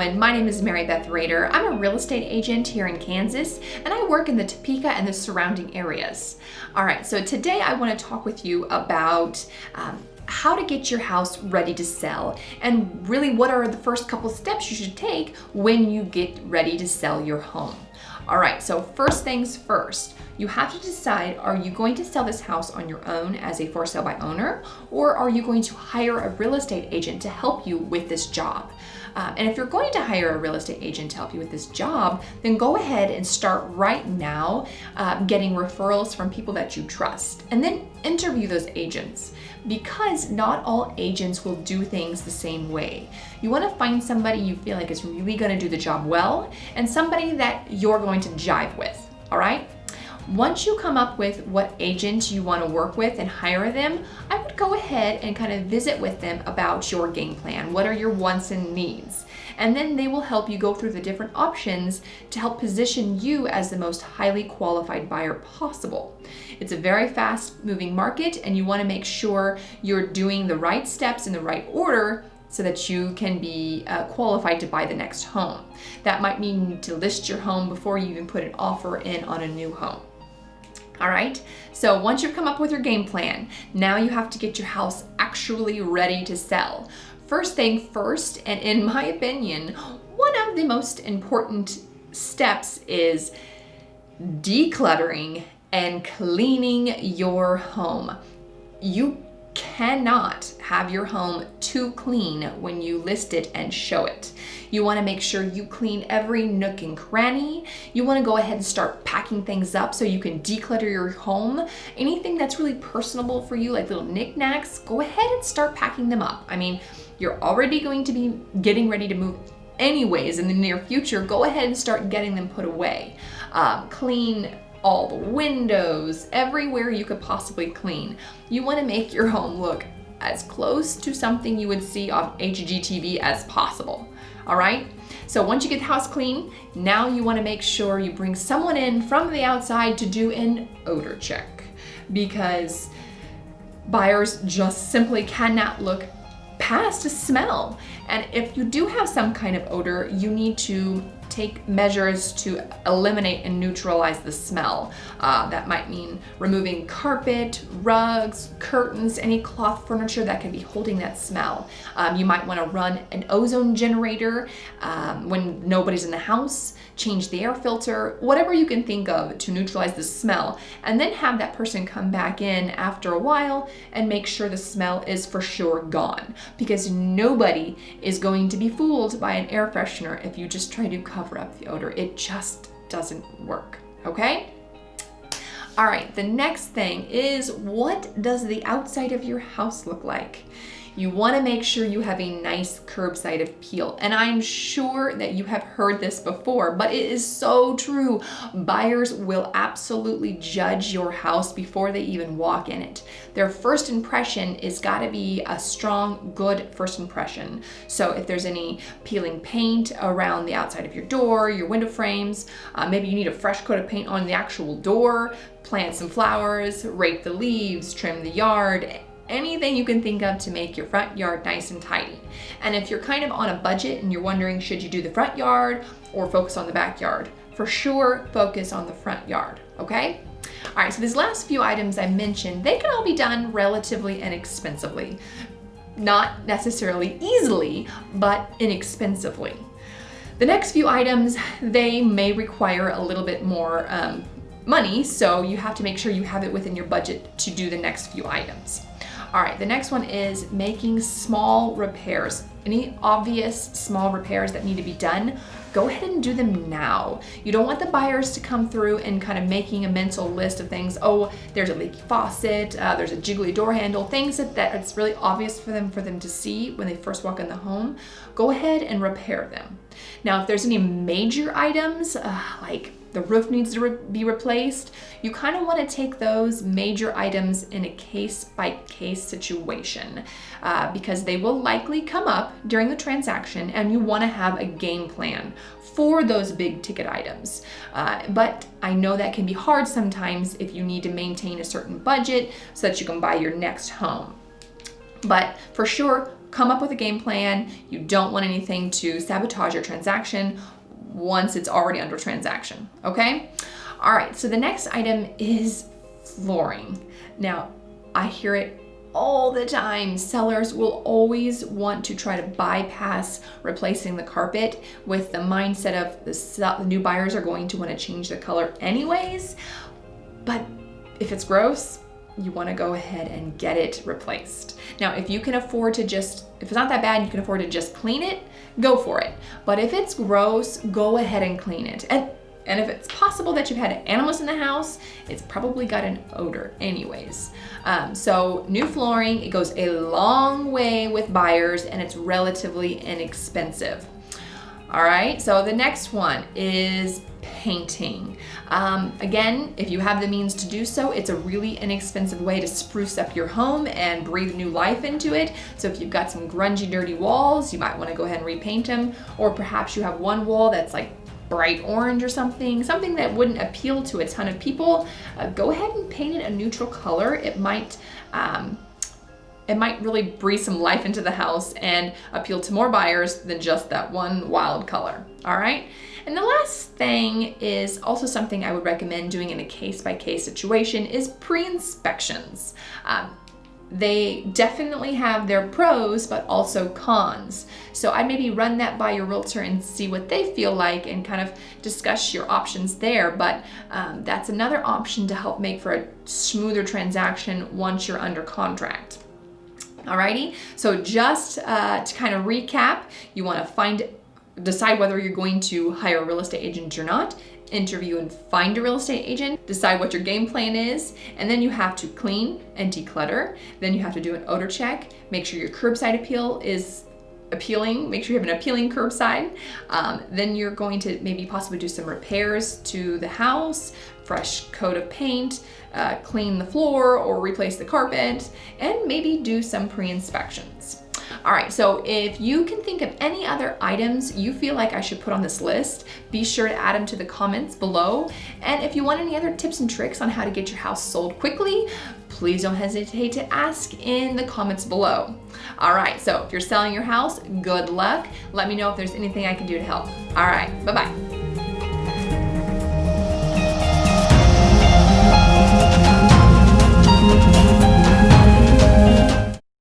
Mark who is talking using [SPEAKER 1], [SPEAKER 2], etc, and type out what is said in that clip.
[SPEAKER 1] everyone. My name is Beth Rader. I'm a real estate agent here in Kansas, and I work in the Topeka and the surrounding areas. All right, so today I want to talk with you about how to get your house ready to sell, and really what are the first couple steps you should take when you get ready to sell your home. All right, so first things first, you have to decide, are you going to sell this house on your own as a for sale by owner, or are you going to hire a real estate agent to help you with this job? And if you're going to hire a real estate agent to help you with this job, then go ahead and start right now getting referrals from people that you trust, and then interview those agents, because not all agents will do things the same way. You want to find somebody you feel like is really going to do the job well, and somebody that you're going to jive with, all right? Once you come up with what agent you want to work with and hire them, I would go ahead and kind of visit with them about your game plan. What are your wants and needs? And then they will help you go through the different options to help position you as the most highly qualified buyer possible. It's a very fast moving market, and you want to make sure you're doing the right steps in the right order so that you can be qualified to buy the next home. That might mean you need to list your home before you even put an offer in on a new home. All right, so once you've come up with your game plan, now you have to get your house actually ready to sell. First thing first, and in my opinion, one of the most important steps is decluttering and cleaning your home. You cannot have your home too clean when you list it and show it. You want to make sure you clean every nook and cranny. You want to go ahead and start packing things up so you can declutter your home. Anything that's really personable for you, like little knickknacks, go ahead and start packing them up. I mean, you're already going to be getting ready to move anyways in the near future. Go ahead and start getting them put away. Clean all the windows, everywhere you could possibly clean. You want to make your home look as close to something you would see on HGTV as possible. All right? So once you get the house clean, now you want to make sure you bring someone in from the outside to do an odor check, because buyers just simply cannot look past a smell. And if you do have some kind of odor, you need to take measures to eliminate and neutralize the smell. That might mean removing carpet, rugs, curtains, any cloth furniture that can be holding that smell. You might want to run an ozone generator when nobody's in the house, change the air filter, whatever you can think of to neutralize the smell, and then have that person come back in after a while and make sure the smell is for sure gone, because nobody is going to be fooled by an air freshener if you just try to cover up the odor. It just doesn't work, okay? All right, the next thing is, what does the outside of your house look like? You want to make sure you have a nice curbside appeal. And I'm sure that you have heard this before, but it is so true. Buyers will absolutely judge your house before they even walk in it. Their first impression is got to be a strong, good first impression. So if there's any peeling paint around the outside of your door, your window frames, maybe you need a fresh coat of paint on the actual door, plant some flowers, rake the leaves, trim the yard, anything you can think of to make your front yard nice and tidy. And if you're kind of on a budget and you're wondering, should you do the front yard or focus on the backyard? For sure, focus on the front yard, okay? All right, so these last few items I mentioned, they can all be done relatively inexpensively. Not necessarily easily, but inexpensively. The next few items, they may require a little bit more money, so you have to make sure you have it within your budget to do the next few items. All right, the next one is making small repairs. Any obvious small repairs that need to be done, go ahead and do them now. You don't want the buyers to come through and kind of making a mental list of things. Oh, there's a leaky faucet, there's a jiggly door handle, things that it's really obvious for them to see when they first walk in the home. Go ahead and repair them. Now, if there's any major items, like the roof needs to be replaced, you kind of want to take those major items in a case-by-case situation because they will likely come up during the transaction, and you want to have a game plan for those big ticket items. But I know that can be hard sometimes if you need to maintain a certain budget so that you can buy your next home. But for sure, come up with a game plan. You don't want anything to sabotage your transaction once it's already under transaction, okay? All right, so the next item is flooring. Now, I hear it all the time. Sellers will always want to try to bypass replacing the carpet with the mindset of the new buyers are going to want to change the color anyways. But if it's gross, you want to go ahead and get it replaced. Now, if you can afford to if it's not that bad, you can afford to just clean it, go for it. But if it's gross, go ahead and clean it. And if it's possible that you've had animals in the house, it's probably got an odor anyways. So new flooring, it goes a long way with buyers and it's relatively inexpensive. All right, so the next one is painting. Again, if you have the means to do so, it's a really inexpensive way to spruce up your home and breathe new life into it. So if you've got some grungy, dirty walls, you might want to go ahead and repaint them. Or perhaps you have one wall that's like bright orange or something that wouldn't appeal to a ton of people. Go ahead and paint it a neutral color. It might really breathe some life into the house and appeal to more buyers than just that one wild color. All right. And the last thing is also something I would recommend doing in a case-by-case situation is pre-inspections. They definitely have their pros, but also cons. So I'd maybe run that by your realtor and see what they feel like and kind of discuss your options there. But that's another option to help make for a smoother transaction once you're under contract. Alrighty, so just to kind of recap, you want to decide whether you're going to hire a real estate agent or not, interview and find a real estate agent, decide what your game plan is, and then you have to clean and declutter. Then you have to do an odor check, make sure your curbside appeal is appealing, make sure you have an appealing curbside. Then you're going to maybe possibly do some repairs to the house, fresh coat of paint, clean the floor or replace the carpet, and maybe do some pre-inspections. All right, so if you can think of any other items you feel like I should put on this list, be sure to add them to the comments below. And if you want any other tips and tricks on how to get your house sold quickly, please don't hesitate to ask in the comments below. All right, so if you're selling your house, good luck. Let me know if there's anything I can do to help. All right, bye-bye.